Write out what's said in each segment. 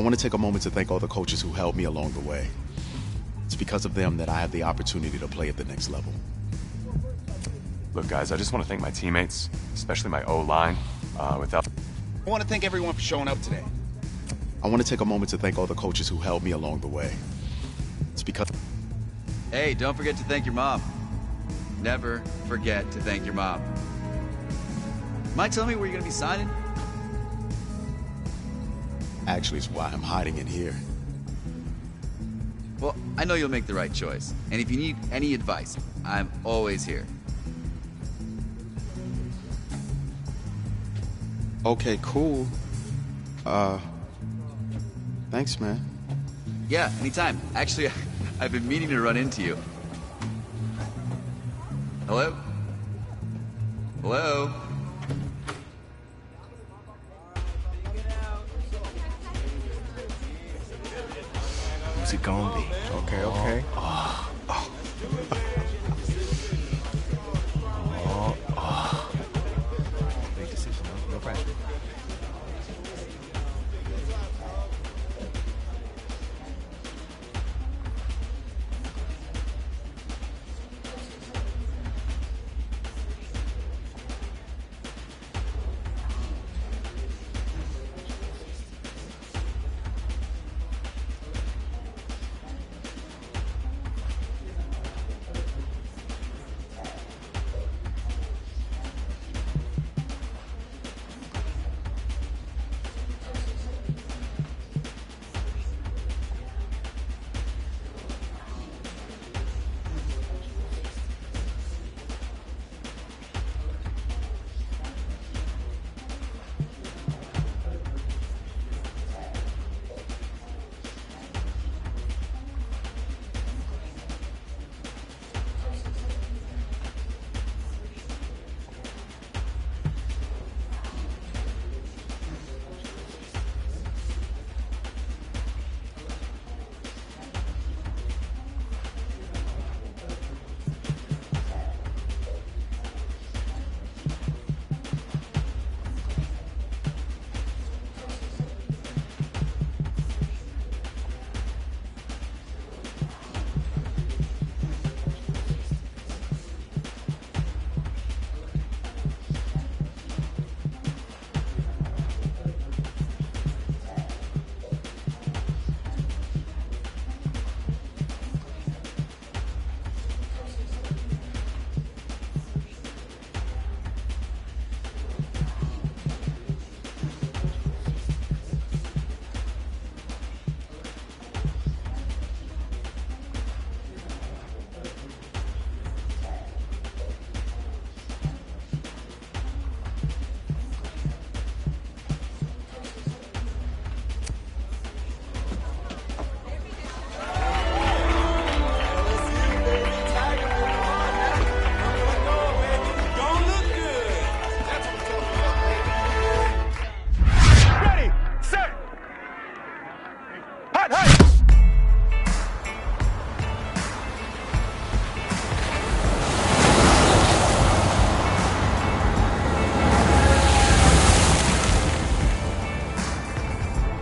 I want to take a moment to thank all the coaches who helped me along the way. It's because of them that I have the opportunity to play at the next level. Look, guys, I just want to thank my teammates, especially my O-line. Without... I want to thank everyone for showing up today. I want to take a moment to thank all the coaches who helped me along the way. It's because... Hey, don't forget to thank your mom. Never forget to thank your mom. Mind telling me where you're going to be signing? Actually, it's why I'm hiding in here. Well, I know you'll make the right choice. And if you need any advice, I'm always here. Okay, cool. Thanks, man. Yeah, anytime. Actually, I've been meaning to run into you. Hello? Hello? Who's it gonna be? Okay, okay. Big decision, no pressure.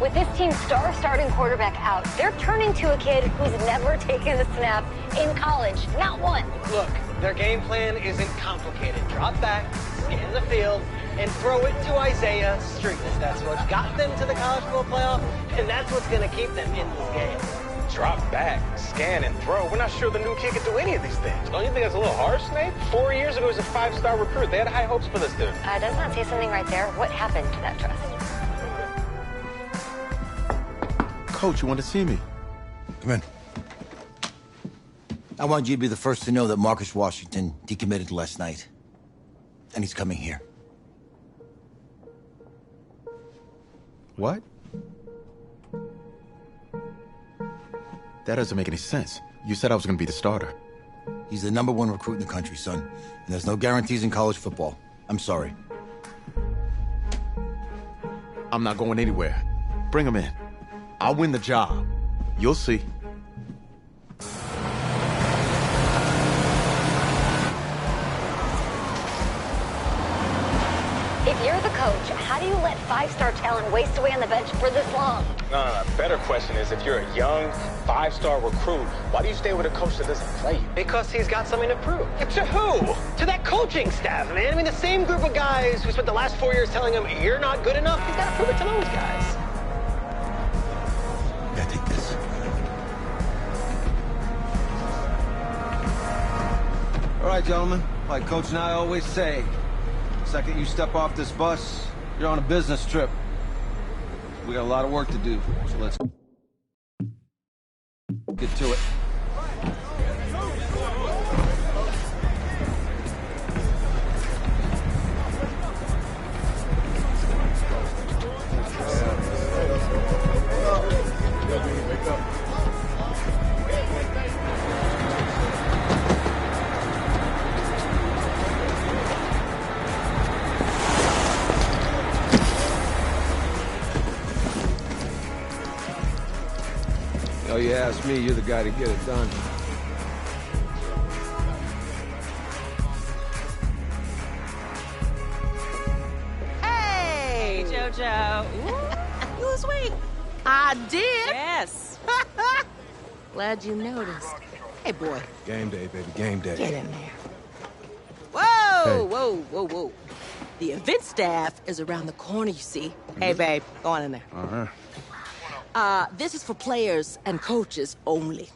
With this team's star starting quarterback out, they're turning to a kid who's never taken a snap in college. Not one. Look, their game plan isn't complicated. Drop back, scan the field, and throw it to Isaiah Street. That's what got them to the college football playoff, and that's what's going to keep them in this game. Drop back, scan, and throw. We're not sure the new kid can do any of these things. Don't you think that's a little harsh, Snape? 4 years ago, he was a 5-star recruit. They had high hopes for this dude. Does not say something right there. What happened to that trust? Coach, you want to see me? Come in. I want you to be the first to know that Marcus Washington decommitted last night. And he's coming here. What? That doesn't make any sense. You said I was going to be the starter. He's the #1 recruit in the country, son. And there's no guarantees in college football. I'm sorry. I'm not going anywhere. Bring him in. I'll win the job. You'll see. If you're the coach, how do you let 5-star talent waste away on the bench for this long? No. Better question is, if you're a young, five-star recruit, why do you stay with a coach that doesn't play you? Because he's got something to prove. To who? To that coaching staff, man. I mean, the same group of guys who spent the last 4 years telling him, you're not good enough. He's got to prove it to those guys. Yeah, take this. All right, gentlemen. Like Coach and I always say, the second you step off this bus, you're on a business trip. We got a lot of work to do, so let's get to it. Oh, you ask me, you're the guy to get it done. Hey, JoJo. You was wait. I did. Yes. Glad you noticed. Hey, boy. Game day, baby, game day. Get in there. Whoa, whoa. The event staff is around the corner, you see. Hey, babe, go on in there. Uh-huh. This is for players and coaches only.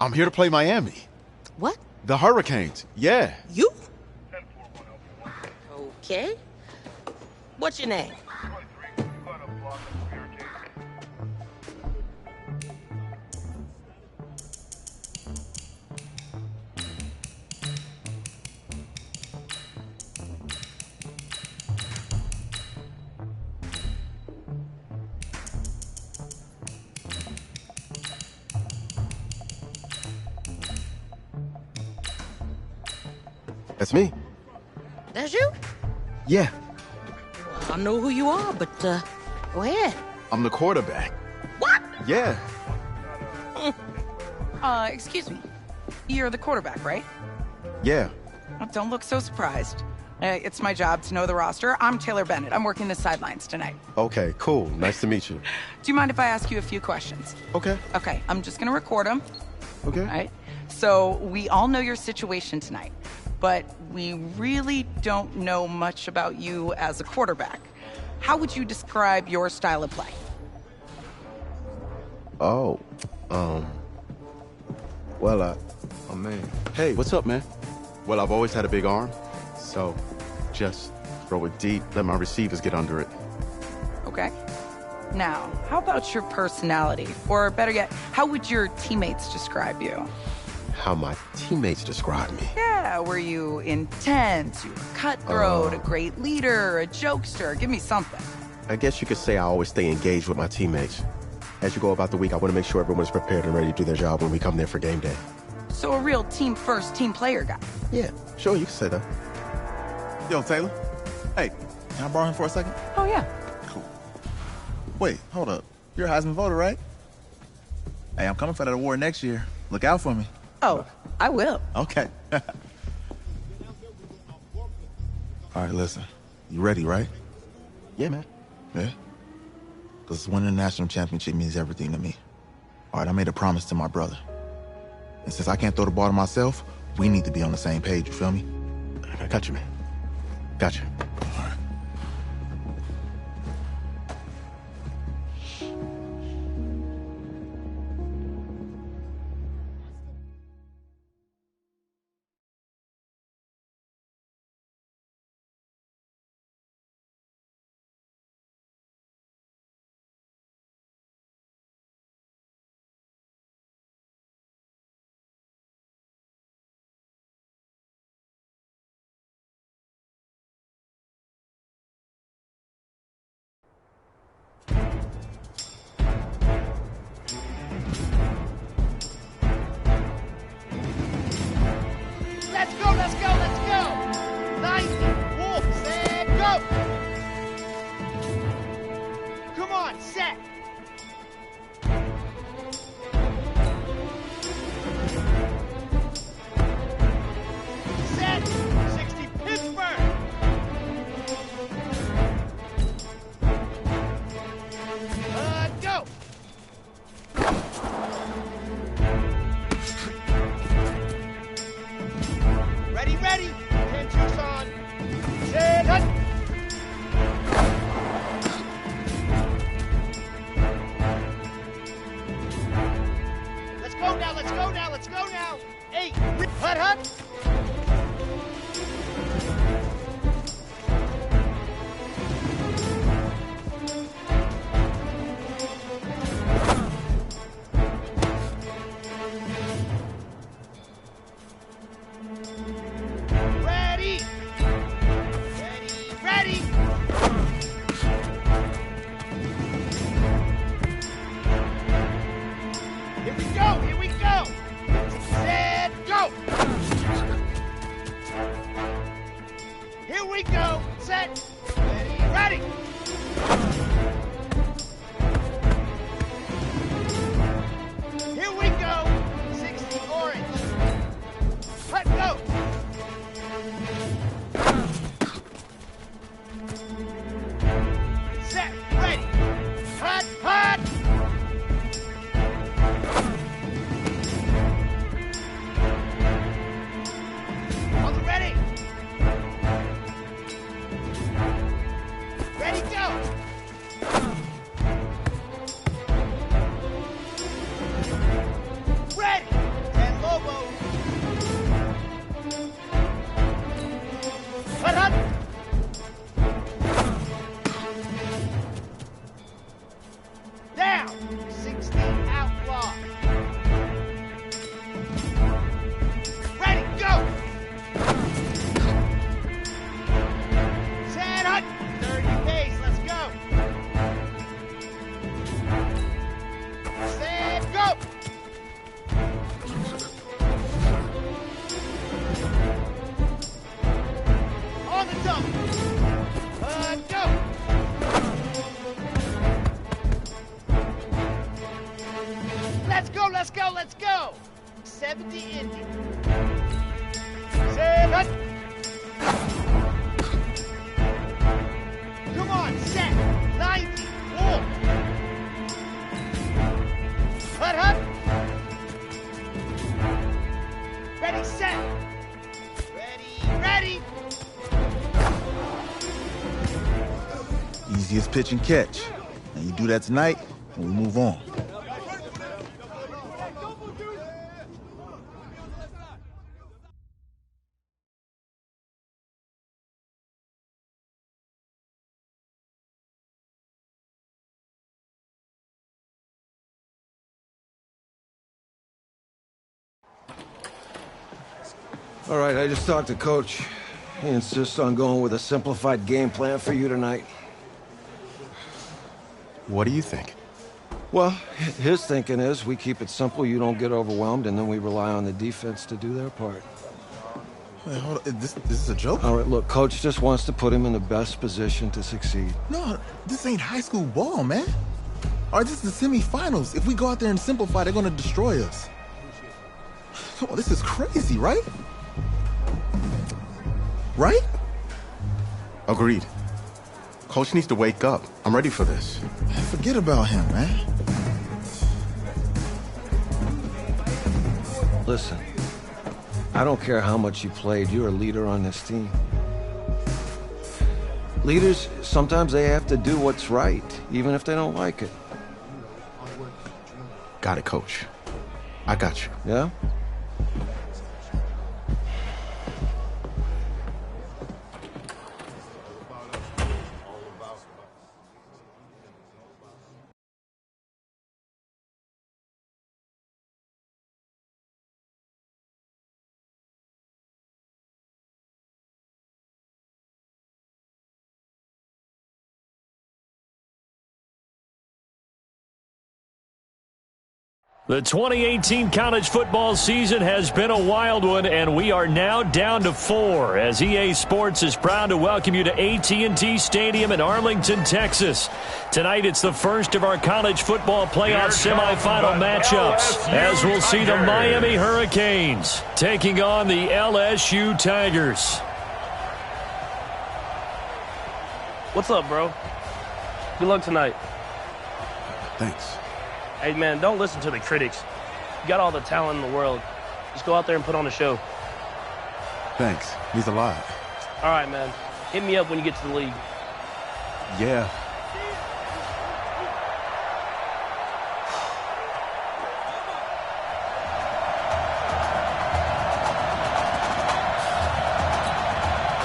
I'm here to play Miami. What? The Hurricanes, yeah. You? Okay. What's your name? That's me. That's you? Yeah. I know who you are, but, go ahead. I'm the quarterback. What? Yeah. Excuse me. You're the quarterback, right? Yeah. Oh, don't look so surprised. It's my job to know the roster. I'm Taylor Bennett. I'm working the sidelines tonight. Okay, cool. Nice to meet you. Do you mind if I ask you a few questions? Okay. Okay, I'm just gonna record them. Okay. All right? So, we all know your situation tonight, but we really don't know much about you as a quarterback. How would you describe your style of play? Oh, well, oh man. Hey, what's up, man? Well, I've always had a big arm, so just throw it deep, let my receivers get under it. Okay. Now, how about your personality? Or better yet, how would your teammates describe you? How my teammates describe me. Yeah, were you intense? You were cutthroat, a great leader, a jokester? Give me something. I guess you could say I always stay engaged with my teammates. As you go about the week, I want to make sure everyone's prepared and ready to do their job when we come there for game day. So a real team-first, team-player guy. Yeah, sure, you can say that. Yo, Taylor. Hey, can I borrow him for a second? Oh, yeah. Cool. Wait, hold up. You're a Heisman voter, right? Hey, I'm coming for that award next year. Look out for me. Oh, I will. Okay. All right, listen. You ready, right? Yeah, man. Yeah? Because winning the national championship means everything to me. All right, I made a promise to my brother. And since I can't throw the ball to myself, we need to be on the same page, you feel me? I got you, man. Got you. All right. Ready, go! Ready! And Lobo. Hut, hut! Down! 60 outlaw. Ready, go! 10 hut! 30 pace, let's go! Set, go! On the double. Go! Let's go, let's go, let's go! 70 Indy. 7. Come on, set. 90. Wall. Hut, hut. Ready, set. Ready, ready. Easiest pitch and catch. And you do that tonight, and we move on. All right, I just talked to Coach. He insists on going with a simplified game plan for you tonight. What do you think? Well, his thinking is we keep it simple, you don't get overwhelmed, and then we rely on the defense to do their part. Wait, hold on. This is a joke? All right, look, Coach just wants to put him in the best position to succeed. No, this ain't high school ball, man. All right, this is the semifinals. If we go out there and simplify, they're going to destroy us. Come on, this is crazy, right? Right? Agreed. Coach needs to wake up. I'm ready for this. Forget about him, man. Listen, I don't care how much you played, you're a leader on this team. Leaders, sometimes they have to do what's right, even if they don't like it. Got it, Coach. I got you. Yeah? The 2018 college football season has been a wild one, and we are now down to 4 as EA Sports is proud to welcome you to AT&T Stadium in Arlington, Texas. Tonight, it's the first of our college football playoff semifinal matchups as we'll see the Miami Hurricanes taking on the LSU Tigers. What's up, bro? Good luck tonight. Thanks. Hey, man, don't listen to the critics. You got all the talent in the world. Just go out there and put on a show. Thanks. Means a lot. All right, man. Hit me up when you get to the league. Yeah.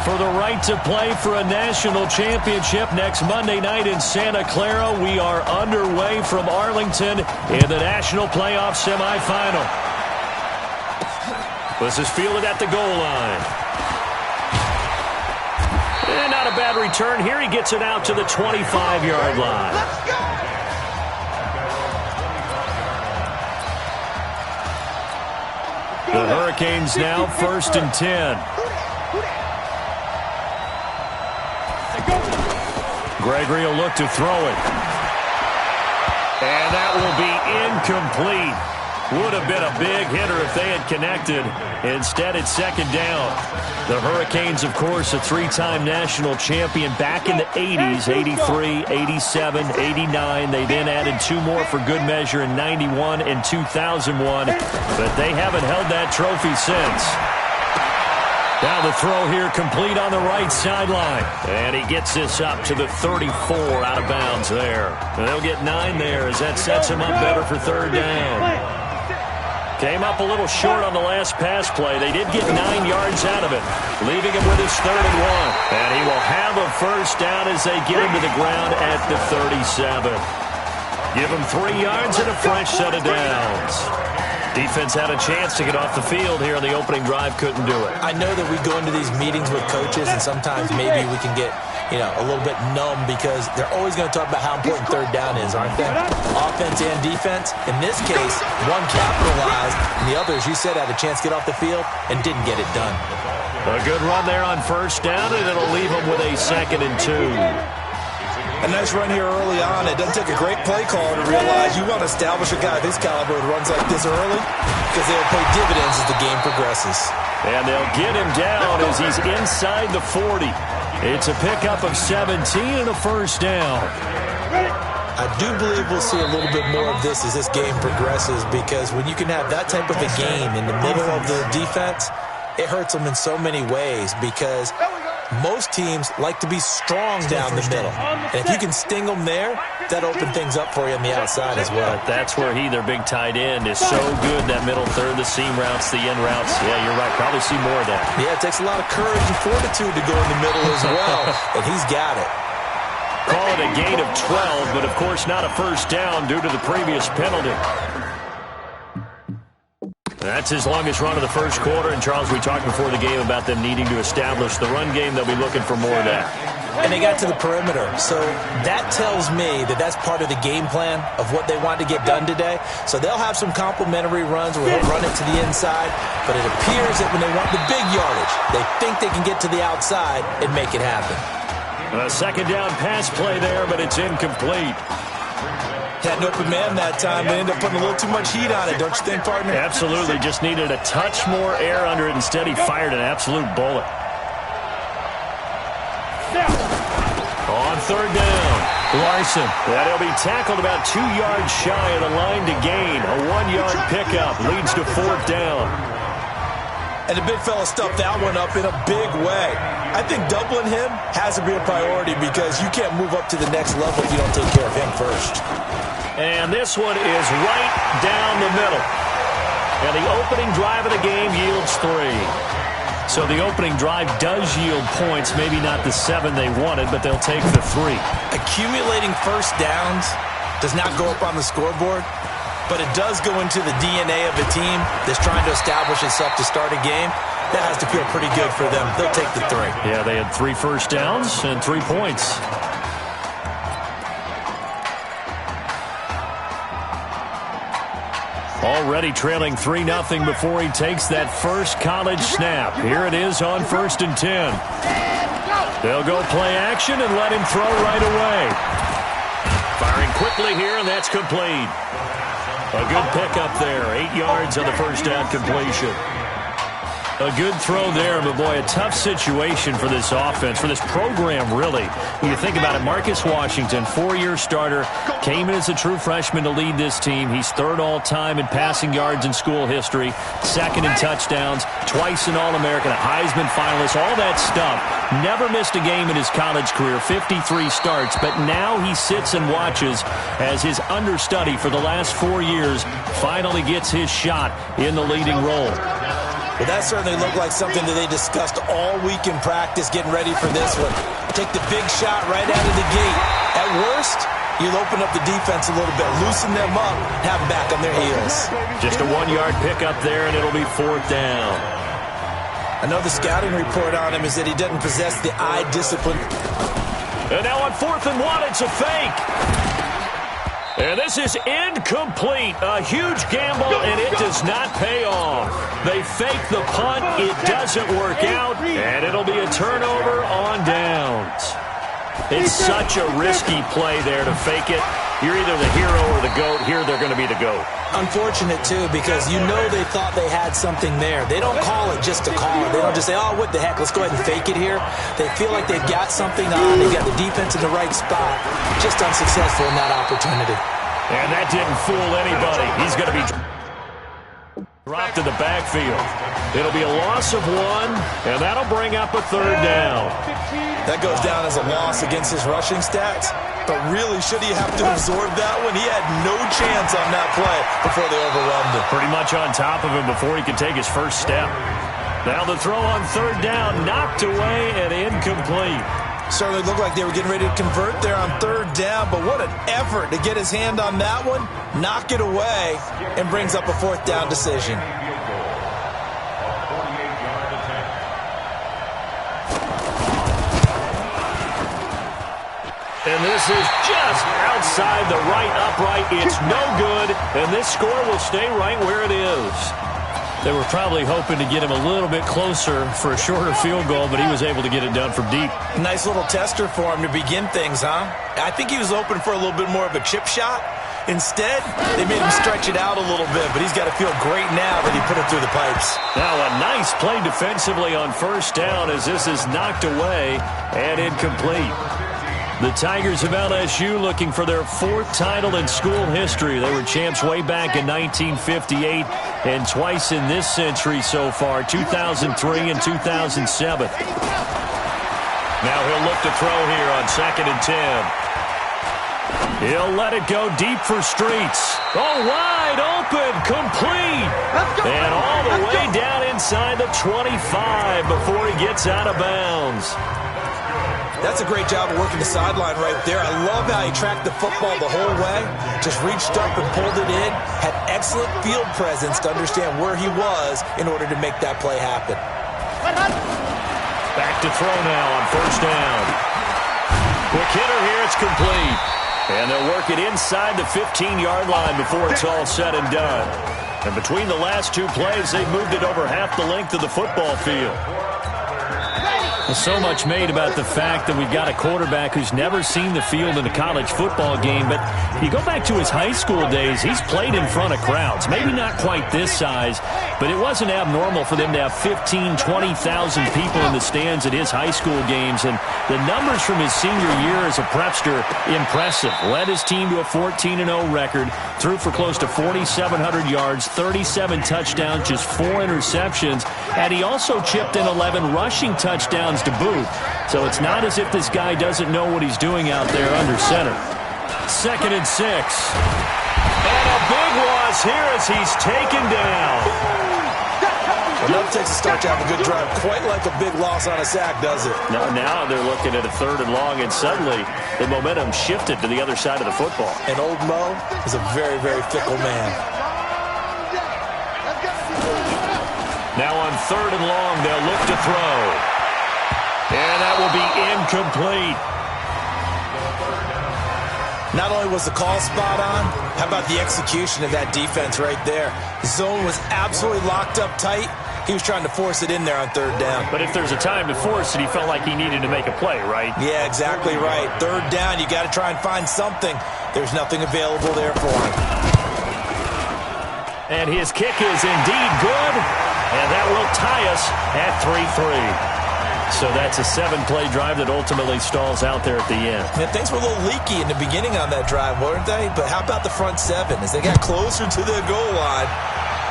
For the right to play for a national championship next Monday night in Santa Clara, we are underway from Arlington in the national playoff semifinal. This is fielded at the goal line. And not a bad return here. He gets it out to the 25-yard line. Let's go! The Hurricanes now 1st and 10. Gregory will look to throw it. And that will be incomplete. Would have been a big hitter if they had connected. Instead, it's 2nd down. The Hurricanes, of course, a 3-time national champion back in the 80s, 83, 87, 89. They then added 2 more for good measure in 91 and 2001. But they haven't held that trophy since. Now the throw here complete on the right sideline. And he gets this up to the 34 out of bounds there. And they'll get 9 there as that sets him up better for third down. Came up a little short on the last pass play. They did get 9 yards out of it, leaving him with his 3rd and 1. And he will have a first down as they get him to the ground at the 37. Give him 3 yards and a fresh set of downs. Defense had a chance to get off the field here on the opening drive, couldn't do it. I know that we go into these meetings with coaches, and sometimes maybe we can get, a little bit numb because they're always going to talk about how important third down is, aren't they? Offense and defense. In this case, one capitalized, and the other, as you said, had a chance to get off the field and didn't get it done. A good run there on first down, and it'll leave them with a 2nd and 2. A nice run here early on. It doesn't take a great play caller to realize you want to establish a guy of his caliber with runs like this early because they'll pay dividends as the game progresses. And they'll get him down as he's inside the 40. It's a pickup of 17 and a first down. I do believe we'll see a little bit more of this as this game progresses because when you can have that type of a game in the middle of the defense, it hurts them in so many ways because most teams like to be strong down the middle. And if you can sting them there, that opens things up for you on the outside as well. But that's where their big tight end, is so good, that middle third, the seam routes, the end routes. Yeah, you're right. Probably see more of that. Yeah, it takes a lot of courage and fortitude to go in the middle as well. And he's got it. Call it a gain of 12, but of course not a first down due to the previous penalty. That's his longest run of the first quarter. And, Charles, we talked before the game about them needing to establish the run game. They'll be looking for more of that. And they got to the perimeter. So that tells me that that's part of the game plan of what they want to get done today. So they'll have some complementary runs where they'll run it to the inside. But it appears that when they want the big yardage, they think they can get to the outside and make it happen. A 2nd down pass play there, but it's incomplete. Had an open man that time. They ended up putting a little too much heat on it, don't you think, partner? Absolutely. Just needed a touch more air under it. Instead, he fired an absolute bullet. On 3rd down, Larson. And he'll be tackled about 2 yards shy of the line to gain. A 1-yard pickup leads to 4th down. And the big fella stuffed that one up in a big way. I think doubling him has to be a priority because you can't move up to the next level if you don't take care of him first. And this one is right down the middle. And the opening drive of the game yields 3. So the opening drive does yield points, maybe not the 7 they wanted, but they'll take the 3. Accumulating first downs does not go up on the scoreboard, but it does go into the DNA of a team that's trying to establish itself to start a game. That has to feel pretty good for them. They'll take the 3. Yeah, they had 3 first downs and 3 points. Already trailing 3-0 before he takes that first college snap. Here it is on 1st and 10. They'll go play action and let him throw right away. Firing quickly here, and that's complete. A good pickup there. 8 yards on the first down completion. A good throw there, but boy, a tough situation for this offense, for this program, really. When you think about it, Marcus Washington, 4-year starter, came in as a true freshman to lead this team. He's 3rd all-time in passing yards in school history, 2nd in touchdowns, twice an All-American, a Heisman finalist, all that stuff. Never missed a game in his college career, 53 starts, but now he sits and watches as his understudy for the last 4 years finally gets his shot in the leading role. Well, that certainly looked like something that they discussed all week in practice, getting ready for this one. Take the big shot right out of the gate. At worst, you'll open up the defense a little bit, loosen them up, have them back on their heels. Just a 1-yard pickup there, and it'll be 4th down. Another scouting report on him is that he doesn't possess the eye discipline. And now on 4th and 1, it's a fake. And this is incomplete. A huge gamble, and it does not pay off. They fake the punt. It doesn't work out, and it'll be a turnover on downs. It's such a risky play there to fake it. You're either the hero or the GOAT. Here they're going to be the GOAT. Unfortunate, too, because you know they thought they had something there. They don't call it just to call it. They don't just say, oh, what the heck, let's go ahead and fake it here. They feel like they've got something on. They've got the defense in the right spot. Just unsuccessful in that opportunity. And that didn't fool anybody. He's going to be... Dropped in the backfield. It'll be a loss of 1, and that'll bring up a 3rd down. That goes down as a loss against his rushing stats, but really, should he have to absorb that one? He had no chance on that play before they overwhelmed him. Pretty much on top of him before he could take his first step. Now the throw on 3rd down, knocked away and incomplete. Certainly looked like they were getting ready to convert there on 3rd down, but what an effort to get his hand on that one, knock it away, and brings up a 4th down decision. And this is just outside the right upright. It's no good, and this score will stay right where it is. They were probably hoping to get him a little bit closer for a shorter field goal, but he was able to get it done from deep. Nice little tester for him to begin things, huh? I think he was hoping for a little bit more of a chip shot. Instead, they made him stretch it out a little bit, but he's got to feel great now that he put it through the pipes. Now a nice play defensively on 1st down as this is knocked away and incomplete. The Tigers of LSU looking for their 4th title in school history. They were champs way back in 1958 and twice in this century so far, 2003 and 2007. Now he'll look to throw here on 2nd and 10. He'll let it go deep for Streets. Oh, wide open, complete. And all the way down inside the 25 before he gets out of bounds. That's a great job of working the sideline right there. I love how he tracked the football the whole way, just reached up and pulled it in, had excellent field presence to understand where he was in order to make that play happen. Back to throw now on 1st down. Quick hitter here, it's complete. And they'll work it inside the 15-yard line before it's all said and done. And between the last 2 plays, they've moved it over half the length of the football field. So much made about the fact that we've got a quarterback who's never seen the field in a college football game, but you go back to his high school days, he's played in front of crowds. Maybe not quite this size, but it wasn't abnormal for them to have 15,000, 20,000 people in the stands at his high school games, and the numbers from his senior year as a prepster, impressive. Led his team to a 14-0 record, threw for close to 4,700 yards, 37 touchdowns, just 4 interceptions, and he also chipped in 11 rushing touchdowns to boot. So it's not as if this guy doesn't know what he's doing out there under center. 2nd and 6. And a big loss here as he's taken down. Enough takes a start to have a good drive. Quite like a big loss on a sack, does it? Now they're looking at a 3rd and long, and suddenly the momentum shifted to the other side of the football. And old Mo is a very, very fickle man. Now on 3rd and long, they'll look to throw. And that will be incomplete. Not only was the call spot on, how about the execution of that defense right there? The zone was absolutely locked up tight. He was trying to force it in there on 3rd down. But if there's a time to force it, he felt like he needed to make a play, right? Yeah, exactly right. 3rd down, you got to try and find something. There's nothing available there for him. And his kick is indeed good, and that will tie us at 3-3. So that's a 7-play drive that ultimately stalls out there at the end. And things were a little leaky in the beginning on that drive, weren't they? But how about the front 7? As they got closer to the goal line,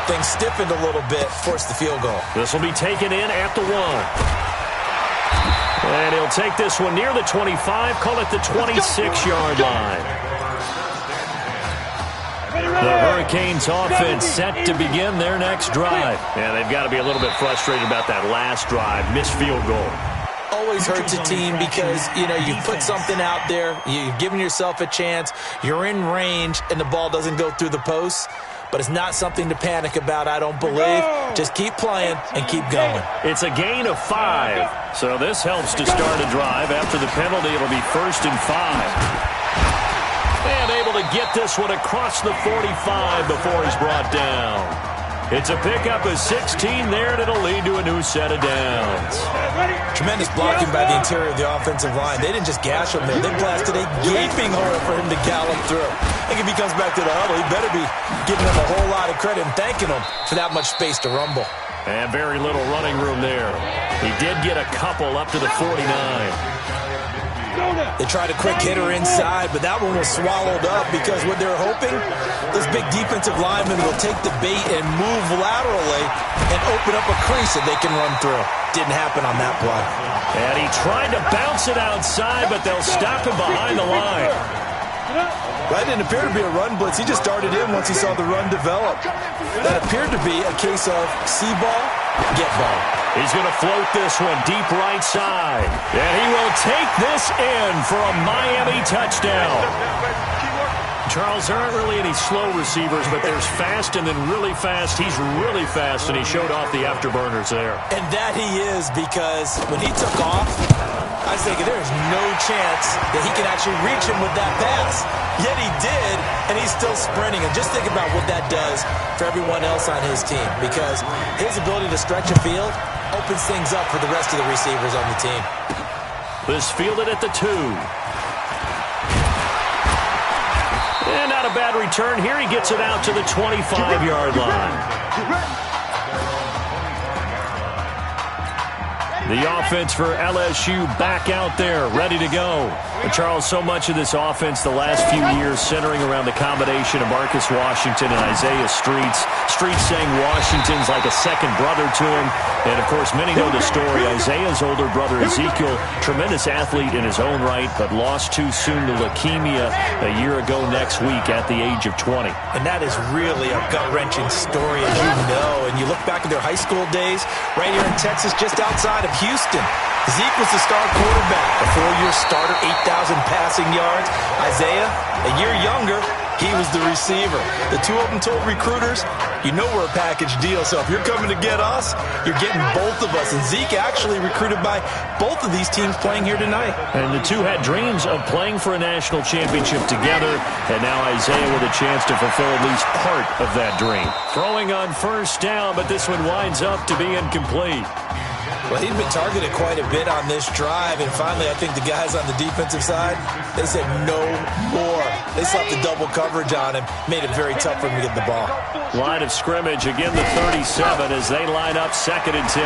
things stiffened a little bit, forced the field goal. This will be taken in at the 1. And he'll take this one near the 25, call it the 26-yard line. The Hurricanes offense set to begin their next drive. And they've got to be a little bit frustrated about that last drive, missed field goal. Always hurts a team because, you put something out there, you're giving yourself a chance, you're in range, and the ball doesn't go through the posts. But it's not something to panic about, I don't believe. Just keep playing and keep going. It's a gain of 5. So this helps to start a drive. After the penalty, it'll be 1st and 5. And able to get this one across the 45 before he's brought down. It's a pickup of 16 there, and it'll lead to a new set of downs. Tremendous blocking by the interior of the offensive line. They didn't just gash him there. They blasted a gaping hole for him to gallop through. I think if he comes back to the huddle, he better be giving him a whole lot of credit and thanking him for that much space to rumble. And very little running room there. He did get a couple up to the 49. They tried a quick hitter inside, but that one was swallowed up because what they're hoping, those big defensive linemen will take the bait and move laterally and open up a crease that they can run through. Didn't happen on that play. And he tried to bounce it outside, but they'll stop him behind the line. That didn't appear to be a run blitz. He just started in once he saw the run develop. That appeared to be a case of see ball, get ball. He's going to float this one deep right side. And he will take this in for a Miami touchdown. Charles, there aren't really any slow receivers, but there's fast and then really fast. He's really fast, and he showed off the afterburners there. And that he is, because when he took off, I was thinking there's no chance that he can actually reach him with that pass. Yet he did, and he's still sprinting. And just think about what that does for everyone else on his team, because his ability to stretch a field opens things up for the rest of the receivers on the team. This fielded at the 2. And not a bad return here. He gets it out to the 25-yard line. The offense for LSU back out there, ready to go. But Charles, so much of this offense the last few years centering around the combination of Marcus Washington and Isaiah Streets. Streets saying Washington's like a second brother to him. And, of course, many know the story. Isaiah's older brother, Ezekiel, tremendous athlete in his own right, but lost too soon to leukemia a year ago next week at the age of 20. And that is really a gut-wrenching story, as you know. And you look back at their high school days right here in Texas, just outside of Houston. Zeke was the star quarterback, a 4-year starter, 8,000 passing yards. Isaiah, a year younger, he was the receiver. The two of them told recruiters, you know we're a package deal, so if you're coming to get us, you're getting both of us. And Zeke actually recruited by both of these teams playing here tonight. And the two had dreams of playing for a national championship together, and now Isaiah with a chance to fulfill at least part of that dream. Throwing on first down, but this one winds up to be incomplete. Well, he'd been targeted quite a bit on this drive, and finally I think the guys on the defensive side, they said no more. They slapped the double coverage on him, made it very tough for him to get the ball. Line of scrimmage, again the 37 as they line up 2nd and 10.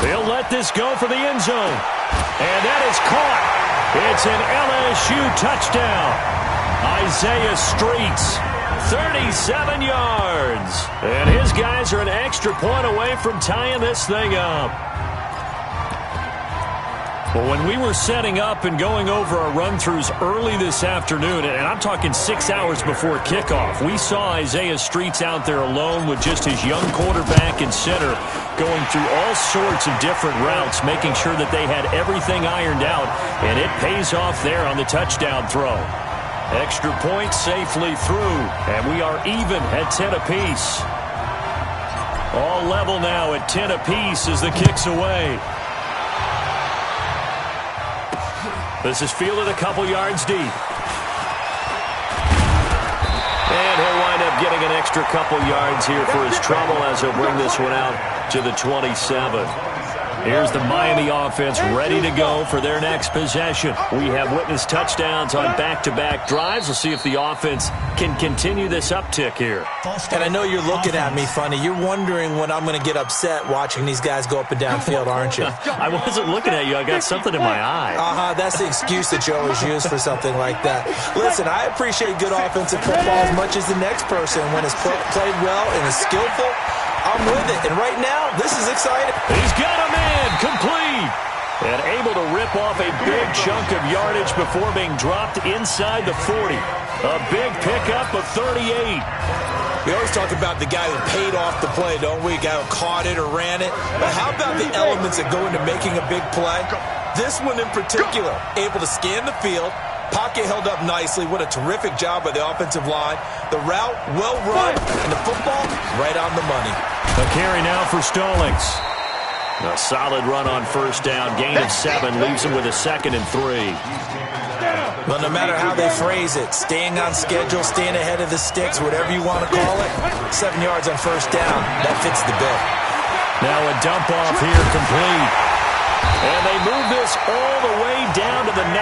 They'll let this go for the end zone. And that is caught. It's an LSU touchdown. Isaiah Streets. 37 yards. And his guys are an extra point away from tying this thing up. Well, when we were setting up and going over our run-throughs early this afternoon, and I'm talking 6 hours before kickoff, we saw Isaiah Streets out there alone with just his young quarterback and center going through all sorts of different routes, making sure that they had everything ironed out, and it pays off there on the touchdown throw. Extra point safely through, and we are even at 10 apiece. All level now at 10 apiece as the kick's away. This is fielded a couple yards deep. And he'll wind up getting an extra couple yards here for his trouble as he'll bring this one out to the 27. Here's the Miami offense ready to go for their next possession. We have witnessed touchdowns on back-to-back drives. We'll see if the offense can continue this uptick here. And I know you're looking at me funny. You're wondering when I'm going to get upset watching these guys go up and down field, aren't you? I wasn't looking at you. I got something in my eye. That's the excuse that you always use for something like that. Listen, I appreciate good offensive football as much as the next person. When it's played well and is skillful, I'm with it. And right now, this is exciting. He's got him in. Complete. And able to rip off a big chunk of yardage before being dropped inside the 40. A big pickup of 38. We always talk about the guy who paid off the play, don't we? A guy who caught it or ran it. But how about the elements that go into making a big play? This one in particular, able to scan the field. Pocket held up nicely. What a terrific job by the offensive line. The route, well run, and the football, right on the money. A carry now for Stallings. A solid run on first down. Gain of 7 leaves him with a 2nd and 3. Well, no matter how they phrase it, staying on schedule, staying ahead of the sticks, whatever you want to call it, 7 yards on first down, that fits the bill. Now a dump off here complete. And they move this all the way down to the 9.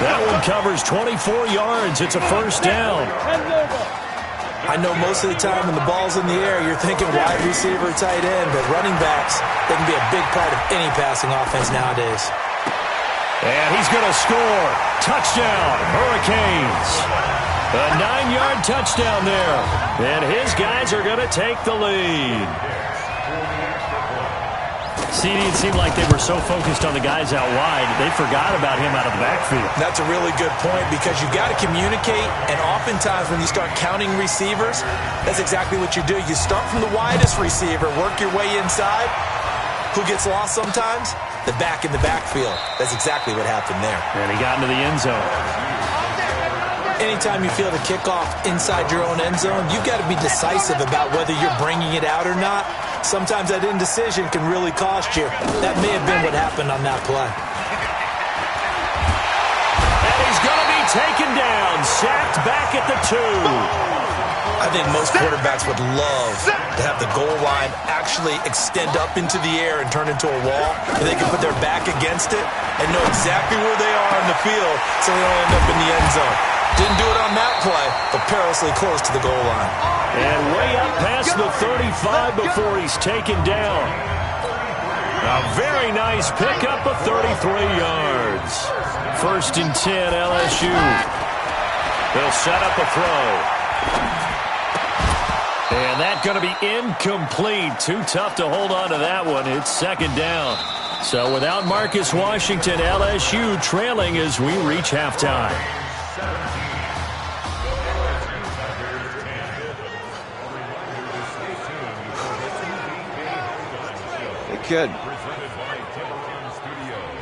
That one covers 24 yards. It's a first down. I know most of the time when the ball's in the air, you're thinking wide receiver, tight end, but running backs, they can be a big part of any passing offense nowadays. And he's going to score. Touchdown, Hurricanes. A 9-yard touchdown there. And his guys are going to take the lead. CD, it seemed like they were so focused on the guys out wide, they forgot about him out of the backfield. That's a really good point because you've got to communicate, and oftentimes when you start counting receivers, that's exactly what you do. You start from the widest receiver, work your way inside. Who gets lost sometimes? The back in the backfield. That's exactly what happened there. And he got into the end zone. Anytime you feel the kickoff inside your own end zone, you've got to be decisive about whether you're bringing it out or not. Sometimes that indecision can really cost you. That may have been what happened on that play. And he's going to be taken down, sacked back at the 2. I think most quarterbacks would love to have the goal line actually extend up into the air and turn into a wall, and they can put their back against it and know exactly where they are on the field so they don't end up in the end zone. Didn't do it on that play, but perilously close to the goal line. And way up past the 35 before he's taken down. A very nice pickup of 33 yards. 1st and 10, LSU. They'll set up a throw. And that's going to be incomplete. Too tough to hold on to that one. It's 2nd down. So without Marcus Washington, LSU trailing as we reach halftime. Hey, kid.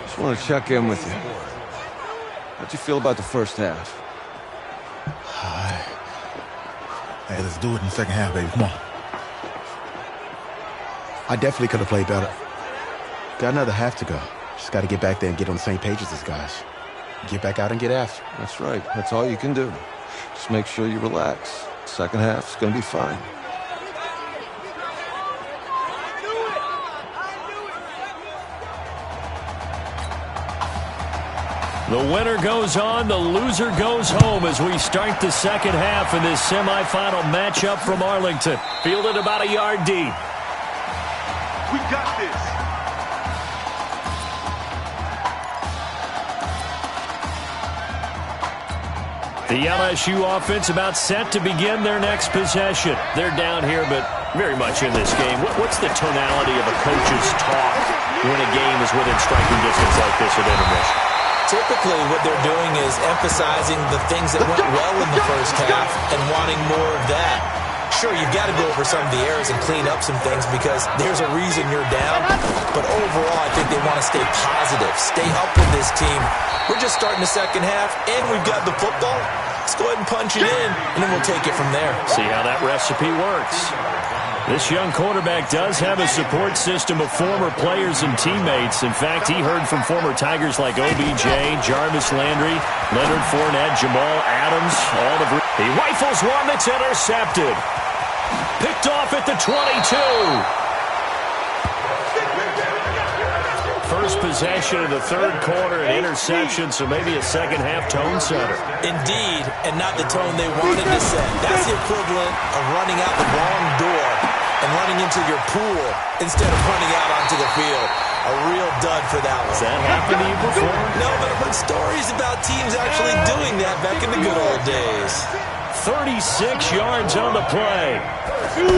Just want to check in with you. How'd you feel about the first half? Hey, let's do it in the second half, baby. Come on. I definitely could have played better. Got another half to go. Just got to get back there and get on the same page as these guys. Get back out and get after. That's right. That's all you can do. Just make sure you relax. Second half's going to be fine. The winner goes on, the loser goes home as we start the second half in this semifinal matchup from Arlington. Fielded about a yard deep. We got this. The LSU offense about set to begin their next possession. They're down here, but very much in this game. What's the tonality of a coach's talk when a game is within striking distance like this at intermission? Typically, what they're doing is emphasizing the things that went well in the first half and wanting more of that. Sure, you've got to go over some of the errors and clean up some things because there's a reason you're down. But overall, I think they want to stay positive, stay up with this team. We're just starting the second half, and we've got the football. Let's go ahead and punch it in, and then we'll take it from there. See how that recipe works. This young quarterback does have a support system of former players and teammates. In fact, he heard from former Tigers like OBJ, Jarvis Landry, Leonard Fournette, Jamal Adams, all of them. He rifles one that's intercepted. Picked off at the 22. First possession of the third quarter, an interception, so maybe a second-half tone setter. Indeed, and not the tone they wanted to set. That's the equivalent of running out the wrong door and running into your pool instead of running out onto the field. A real dud for that one. Has that happened to you before? No, but I've heard stories about teams actually doing that back in the good old days. 36 yards on the play.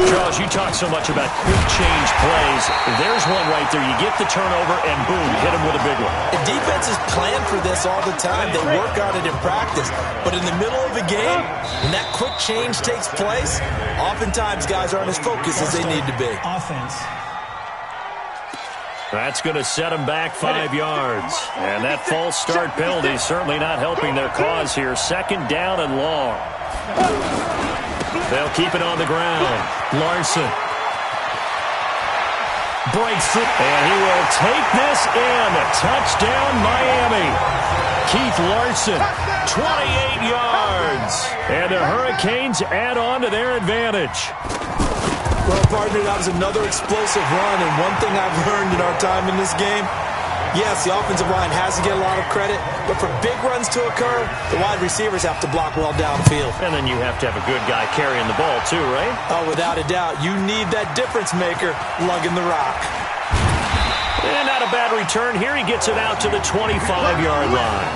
Charles, you talk so much about quick change plays. There's one right there. You get the turnover, and boom, hit him with a big one. The defenses plan for this all the time. They work on it in practice. But in the middle of the game, when that quick change takes place, oftentimes guys aren't as focused as they need to be. Offense. That's going to set them back 5 yards. And that false start penalty is certainly not helping their cause here. 2nd down and long. They'll keep it on the ground. Larson breaks through, and he will take this in. Touchdown, Miami. Keith Larson, 28 yards. And the Hurricanes add on to their advantage. Well, partner, that was another explosive run, and one thing I've learned in our time in this game, Yes, the offensive line has to get a lot of credit, but for big runs to occur, the wide receivers have to block well downfield. And then you have to have a good guy carrying the ball too, right? Oh, without a doubt. You need that difference maker lugging the rock. And not a bad return here. He gets it out to the 25-yard line.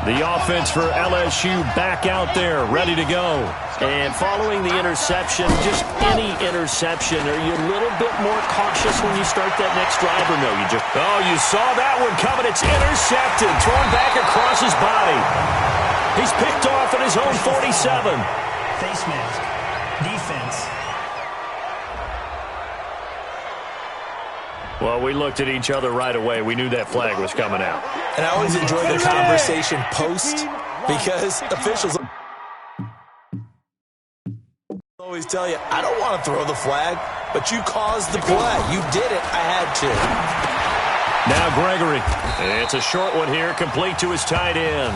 The offense for LSU back out there, ready to go. And following the interception, just any interception, are you a little bit more cautious when you start that next drive or no? You saw that one coming. It's intercepted, thrown back across his body. He's picked off at his own 47. Face mask. Defense. Well, we looked at each other right away. We knew that flag was coming out. And I always enjoy the conversation post because officials always tell you, I don't want to throw the flag, but you caused the play. You did it. I had to. Now Gregory. It's a short one here, complete to his tight end.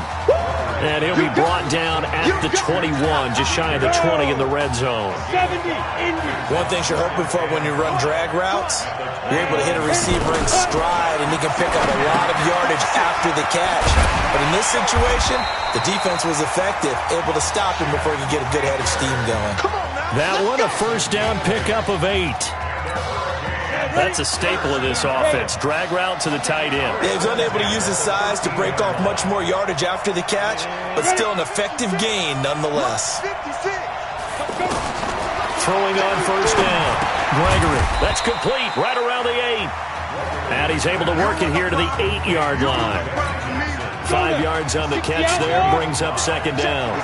And he'll be brought down at the 21, just shy of the 20 in the red zone. One thing you're hoping for when you run drag routes, you're able to hit a receiver in stride, and he can pick up a lot of yardage after the catch. But in this situation, the defense was effective, able to stop him before he could get a good head of steam going. That one, a first down pickup of 8. That's a staple of this offense. Drag route to the tight end. Yeah, he's unable to use his size to break off much more yardage after the catch, but still an effective gain nonetheless. Throwing on first down. Gregory. That's complete right around the 8. And he's able to work it here to the 8-yard line. 5 yards on the catch there, brings up second down.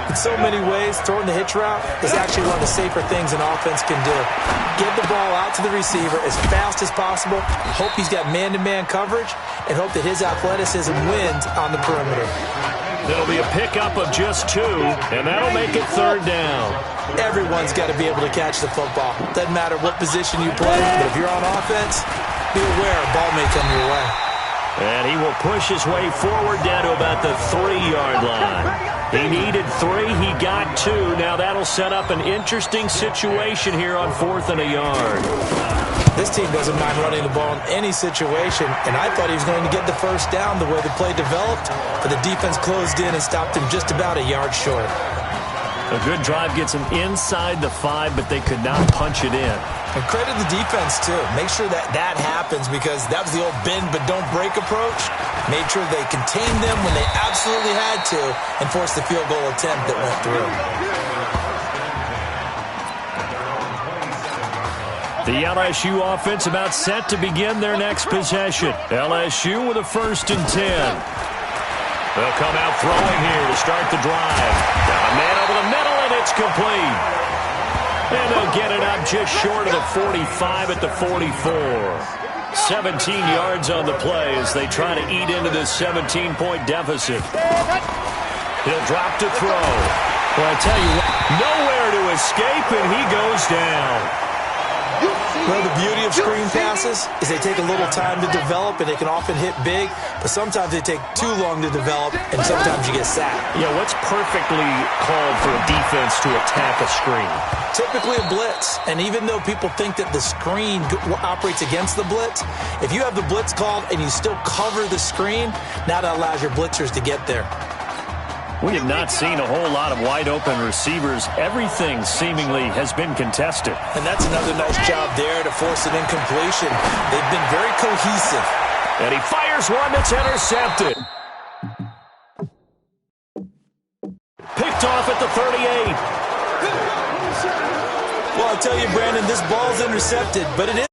In so many ways, throwing the hitch route is actually one of the safer things an offense can do. Get the ball out to the receiver as fast as possible, hope he's got man-to-man coverage, and hope that his athleticism wins on the perimeter. There'll be a pickup of just 2, and that'll make it third down. Everyone's got to be able to catch the football. Doesn't matter what position you play, but if you're on offense, be aware a ball may come your way. And he will push his way forward down to about the 3-yard line. He needed 3. He got 2. Now that'll set up an interesting situation here on 4th and a yard. This team doesn't mind running the ball in any situation, and I thought he was going to get the first down the way the play developed, but the defense closed in and stopped him just about a yard short. A good drive gets him inside the 5, but they could not punch it in. And credit the defense, too. Make sure that happens because that was the old bend but don't break approach. Made sure they contained them when they absolutely had to and forced the field goal attempt that went through. The LSU offense about set to begin their next possession. LSU with a 1st and 10. They'll come out throwing here to start the drive. Got a man over the middle, and it's complete. And they'll get it up just short of the 45 at the 44. 17 yards on the play as they try to eat into this 17-point deficit. He'll drop to throw. Well, I tell you what, nowhere to escape, and he goes down. Well, the beauty of screen passes is they take a little time to develop, and they can often hit big, but sometimes they take too long to develop, and sometimes you get sacked. Yeah, what's perfectly called for a defense to attack a screen? Typically a blitz, and even though people think that the screen operates against the blitz, if you have the blitz called and you still cover the screen, now that allows your blitzers to get there. We have not seen a whole lot of wide-open receivers. Everything seemingly has been contested. And that's another nice job there to force an incompletion. They've been very cohesive. And he fires one that's intercepted. Picked off at the 38. Well, I tell you, Brandon, this ball's intercepted, but it is